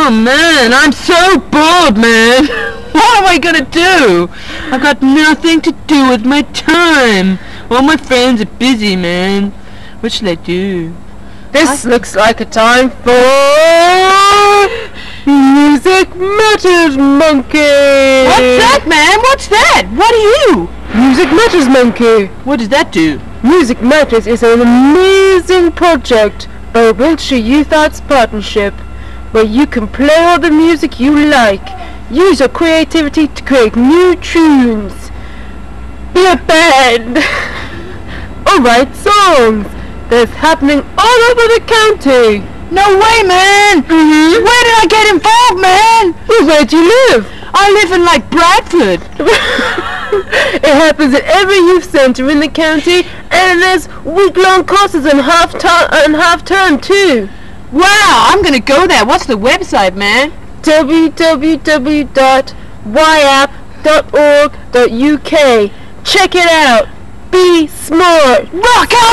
Oh man, I'm so bored, man. What am I gonna do? I've got nothing to do with my time. All my friends are busy, man. What should I do? This looks like a time for Music Matters, Monkey! What's that, man? What's that? What are you? Music Matters, Monkey! What does that do? Music Matters is an amazing project by Wiltshire Youth Arts Partnership, where you can play all the music you like. Use your creativity to create new tunes. Be a band. Or write songs. That's happening all over the county. No way, man! Where did I get involved, man? Well, where do you live? I live in, like, Bradford. It happens at every youth centre in the county, and there's week-long courses and half-term too. Wow, I'm gonna go there. What's the website, man? www.yapp.org.uk. Check it out. Be smart. Rock out!